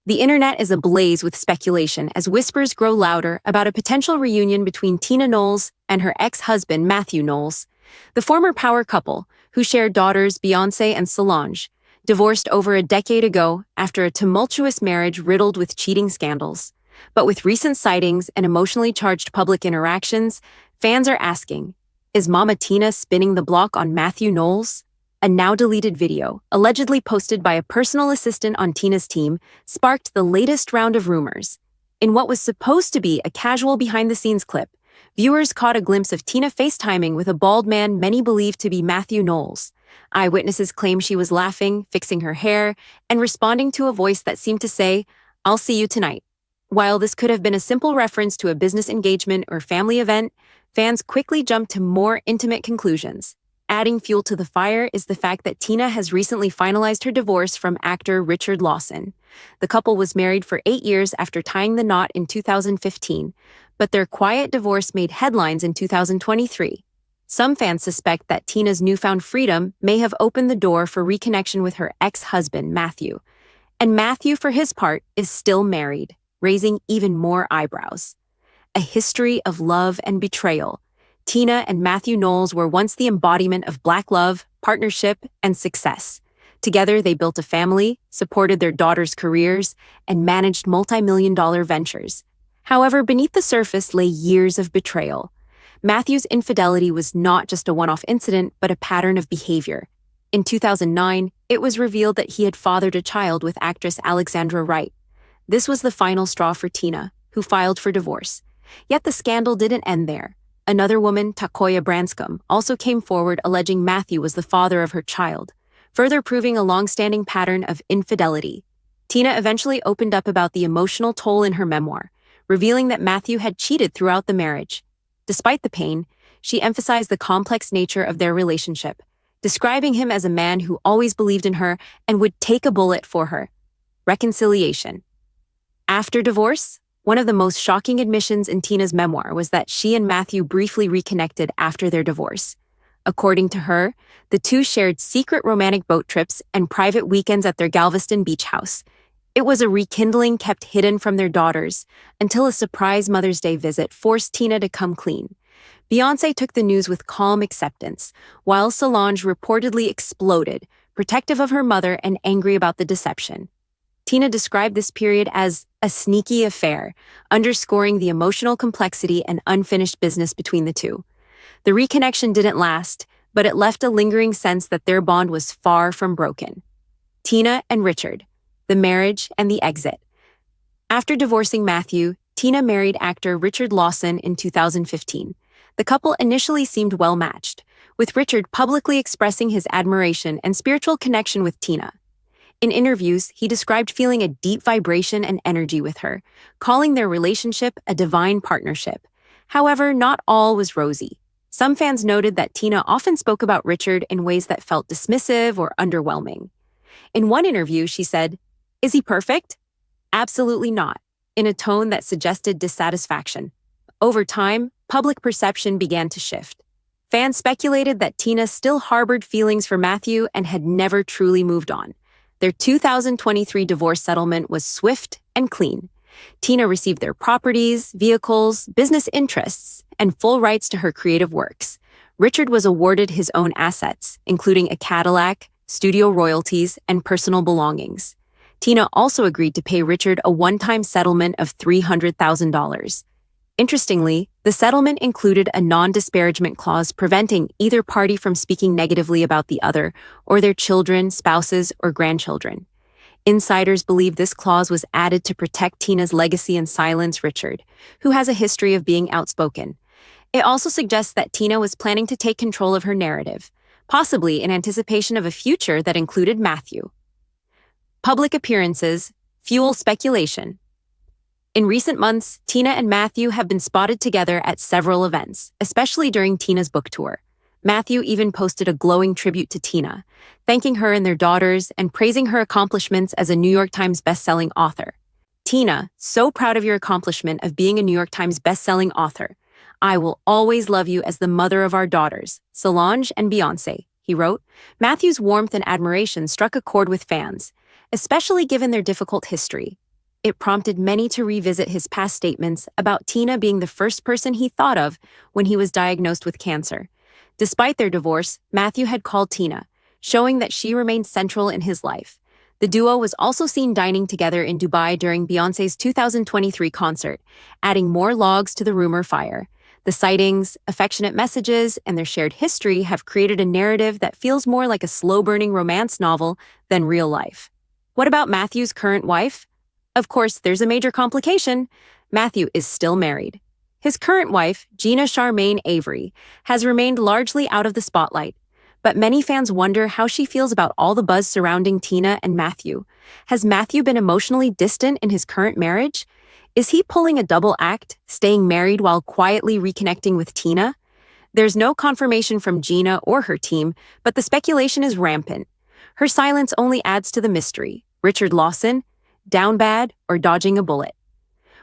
The internet is ablaze with speculation as whispers grow louder about a potential reunion between Tina Knowles and her ex-husband Mathew Knowles. The former power couple, who shared daughters Beyoncé and Solange, divorced over a decade ago after a tumultuous marriage riddled with cheating scandals. But with recent sightings and emotionally charged public interactions, fans are asking, is Mama Tina spinning the block on Mathew Knowles? A now-deleted video, allegedly posted by a personal assistant on Tina's team, sparked the latest round of rumors. In what was supposed to be a casual behind-the-scenes clip, viewers caught a glimpse of Tina FaceTiming with a bald man many believed to be Mathew Knowles. Eyewitnesses claim she was laughing, fixing her hair, and responding to a voice that seemed to say, "I'll see you tonight." While this could have been a simple reference to a business engagement or family event, fans quickly jumped to more intimate conclusions. Adding fuel to the fire is the fact that Tina has recently finalized her divorce from actor Richard Lawson. The couple was married for 8 years after tying the knot in 2015, but their quiet divorce made headlines in 2023. Some fans suspect that Tina's newfound freedom may have opened the door for reconnection with her ex-husband, Mathew. And Mathew, for his part, is still married, raising even more eyebrows. A history of love and betrayal. Tina and Mathew Knowles were once the embodiment of Black love, partnership, and success. Together, they built a family, supported their daughters' careers, and managed multi-million-dollar ventures. However, beneath the surface lay years of betrayal. Mathew's infidelity was not just a one-off incident, but a pattern of behavior. In 2009, it was revealed that he had fathered a child with actress Alexandra Wright. This was the final straw for Tina, who filed for divorce. Yet the scandal didn't end there. Another woman, Takoya Branscombe, also came forward alleging Mathew was the father of her child, further proving a long-standing pattern of infidelity. Tina eventually opened up about the emotional toll in her memoir, revealing that Mathew had cheated throughout the marriage. Despite the pain, she emphasized the complex nature of their relationship, describing him as a man who always believed in her and would take a bullet for her. Reconciliation. After divorce, one of the most shocking admissions in Tina's memoir was that she and Mathew briefly reconnected after their divorce. According to her, the two shared secret romantic boat trips and private weekends at their Galveston beach house. It was a rekindling kept hidden from their daughters until a surprise Mother's Day visit forced Tina to come clean. Beyoncé took the news with calm acceptance, while Solange reportedly exploded, protective of her mother and angry about the deception. Tina described this period as a sneaky affair, underscoring the emotional complexity and unfinished business between the two. The reconnection didn't last, but it left a lingering sense that their bond was far from broken. Tina and Richard, the marriage and the exit. After divorcing Mathew, Tina married actor Richard Lawson in 2015. The couple initially seemed well-matched, with Richard publicly expressing his admiration and spiritual connection with Tina. In interviews, he described feeling a deep vibration and energy with her, calling their relationship a divine partnership. However, not all was rosy. Some fans noted that Tina often spoke about Richard in ways that felt dismissive or underwhelming. In one interview, she said, "Is he perfect? Absolutely not," in a tone that suggested dissatisfaction. Over time, public perception began to shift. Fans speculated that Tina still harbored feelings for Mathew and had never truly moved on. Their 2023 divorce settlement was swift and clean. Tina received their properties, vehicles, business interests, and full rights to her creative works. Richard was awarded his own assets, including a Cadillac, studio royalties, and personal belongings. Tina also agreed to pay Richard a one-time settlement of $300,000. Interestingly, the settlement included a non-disparagement clause preventing either party from speaking negatively about the other or their children, spouses, or grandchildren. Insiders believe this clause was added to protect Tina's legacy and silence Richard, who has a history of being outspoken. It also suggests that Tina was planning to take control of her narrative, possibly in anticipation of a future that included Mathew. Public appearances fuel speculation. In recent months, Tina and Mathew have been spotted together at several events, especially during Tina's book tour. Mathew even posted a glowing tribute to Tina, thanking her and their daughters and praising her accomplishments as a New York Times bestselling author. "Tina, so proud of your accomplishment of being a New York Times bestselling author. I will always love you as the mother of our daughters, Solange and Beyoncé," he wrote. Mathew's warmth and admiration struck a chord with fans, especially given their difficult history. it prompted many to revisit his past statements about Tina being the first person he thought of when he was diagnosed with cancer. Despite their divorce, Mathew had called Tina, showing that she remained central in his life. The duo was also seen dining together in Dubai during Beyoncé's 2023 concert, adding more logs to the rumor fire. The sightings, affectionate messages, and their shared history have created a narrative that feels more like a slow-burning romance novel than real life. What about Mathew's current wife? Of course, there's a major complication. Mathew is still married. His current wife, Gina Charmaine Avery, has remained largely out of the spotlight, but many fans wonder how she feels about all the buzz surrounding Tina and Mathew. Has Mathew been emotionally distant in his current marriage? Is he pulling a double act, staying married while quietly reconnecting with Tina? There's no confirmation from Gina or her team, but the speculation is rampant. Her silence only adds to the mystery. Richard Lawson, down bad, or dodging a bullet?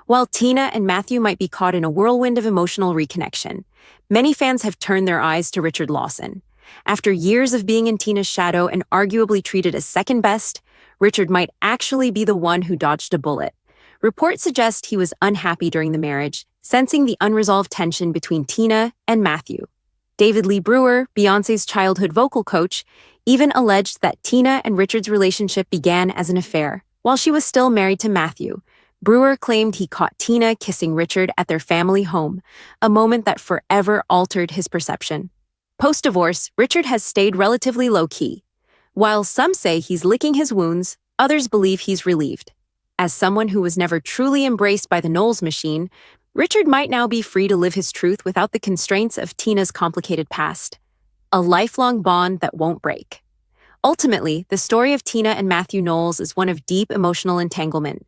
While Tina and Mathew might be caught in a whirlwind of emotional reconnection, many fans have turned their eyes to Richard Lawson. After years of being in Tina's shadow and arguably treated as second best, Richard might actually be the one who dodged a bullet. Reports suggest he was unhappy during the marriage, sensing the unresolved tension between Tina and Mathew. David Lee Brewer, Beyoncé's childhood vocal coach, even alleged that Tina and Richard's relationship began as an affair, while she was still married to Mathew. Brewer claimed he caught Tina kissing Richard at their family home, a moment that forever altered his perception. Post-divorce, Richard has stayed relatively low-key. While some say he's licking his wounds, others believe he's relieved. As someone who was never truly embraced by the Knowles machine, Richard might now be free to live his truth without the constraints of Tina's complicated past. A lifelong bond that won't break. Ultimately, the story of Tina and Mathew Knowles is one of deep emotional entanglement.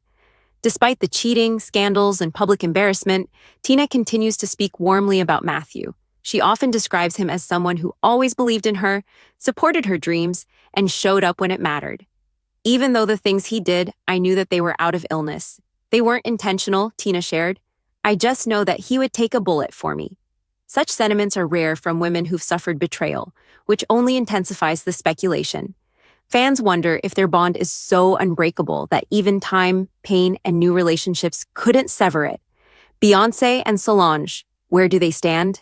Despite the cheating, scandals, and public embarrassment, Tina continues to speak warmly about Mathew. She often describes him as someone who always believed in her, supported her dreams, and showed up when it mattered. Even though the things he did, I knew that they were out of illness. They weren't intentional, Tina shared. I just know that he would take a bullet for me. Such sentiments are rare from women who've suffered betrayal, which only intensifies the speculation. Fans wonder if their bond is so unbreakable that even time, pain, and new relationships couldn't sever it. Beyoncé and Solange, where do they stand?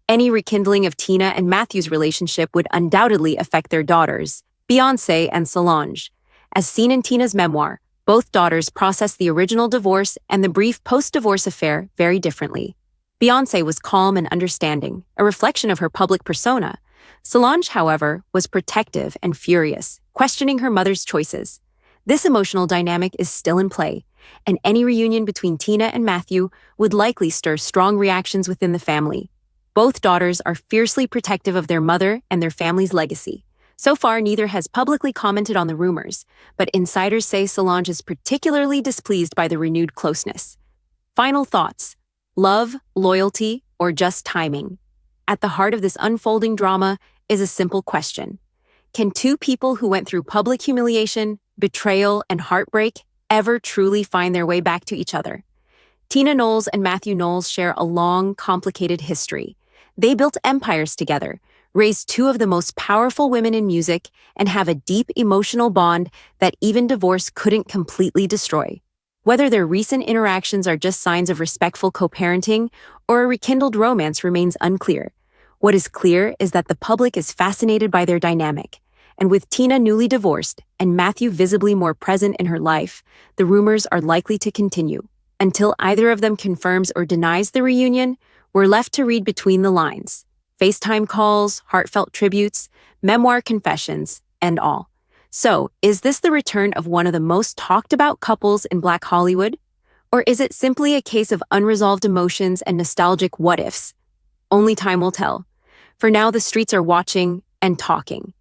Any rekindling of Tina and Mathew's relationship would undoubtedly affect their daughters, Beyoncé and Solange. As seen in Tina's memoir, both daughters processed the original divorce and the brief post-divorce affair very differently. Beyoncé was calm and understanding, a reflection of her public persona. Solange, however, was protective and furious, questioning her mother's choices. This emotional dynamic is still in play, and any reunion between Tina and Mathew would likely stir strong reactions within the family. Both daughters are fiercely protective of their mother and their family's legacy. So far, neither has publicly commented on the rumors, but insiders say Solange is particularly displeased by the renewed closeness. Final thoughts: love, loyalty, or just timing? At the heart of this unfolding drama is a simple question. Can two people who went through public humiliation, betrayal, and heartbreak ever truly find their way back to each other? Tina Knowles and Mathew Knowles share a long, complicated history. They built empires together, raised two of the most powerful women in music, and have a deep emotional bond that even divorce couldn't completely destroy. Whether their recent interactions are just signs of respectful co-parenting or a rekindled romance remains unclear. What is clear is that the public is fascinated by their dynamic, and with Tina newly divorced and Mathew visibly more present in her life, the rumors are likely to continue. Until either of them confirms or denies the reunion, we're left to read between the lines. FaceTime calls, heartfelt tributes, memoir confessions, and all. So, is this the return of one of the most talked about couples in Black Hollywood? Or is it simply a case of unresolved emotions and nostalgic what-ifs? Only time will tell. For now, the streets are watching and talking.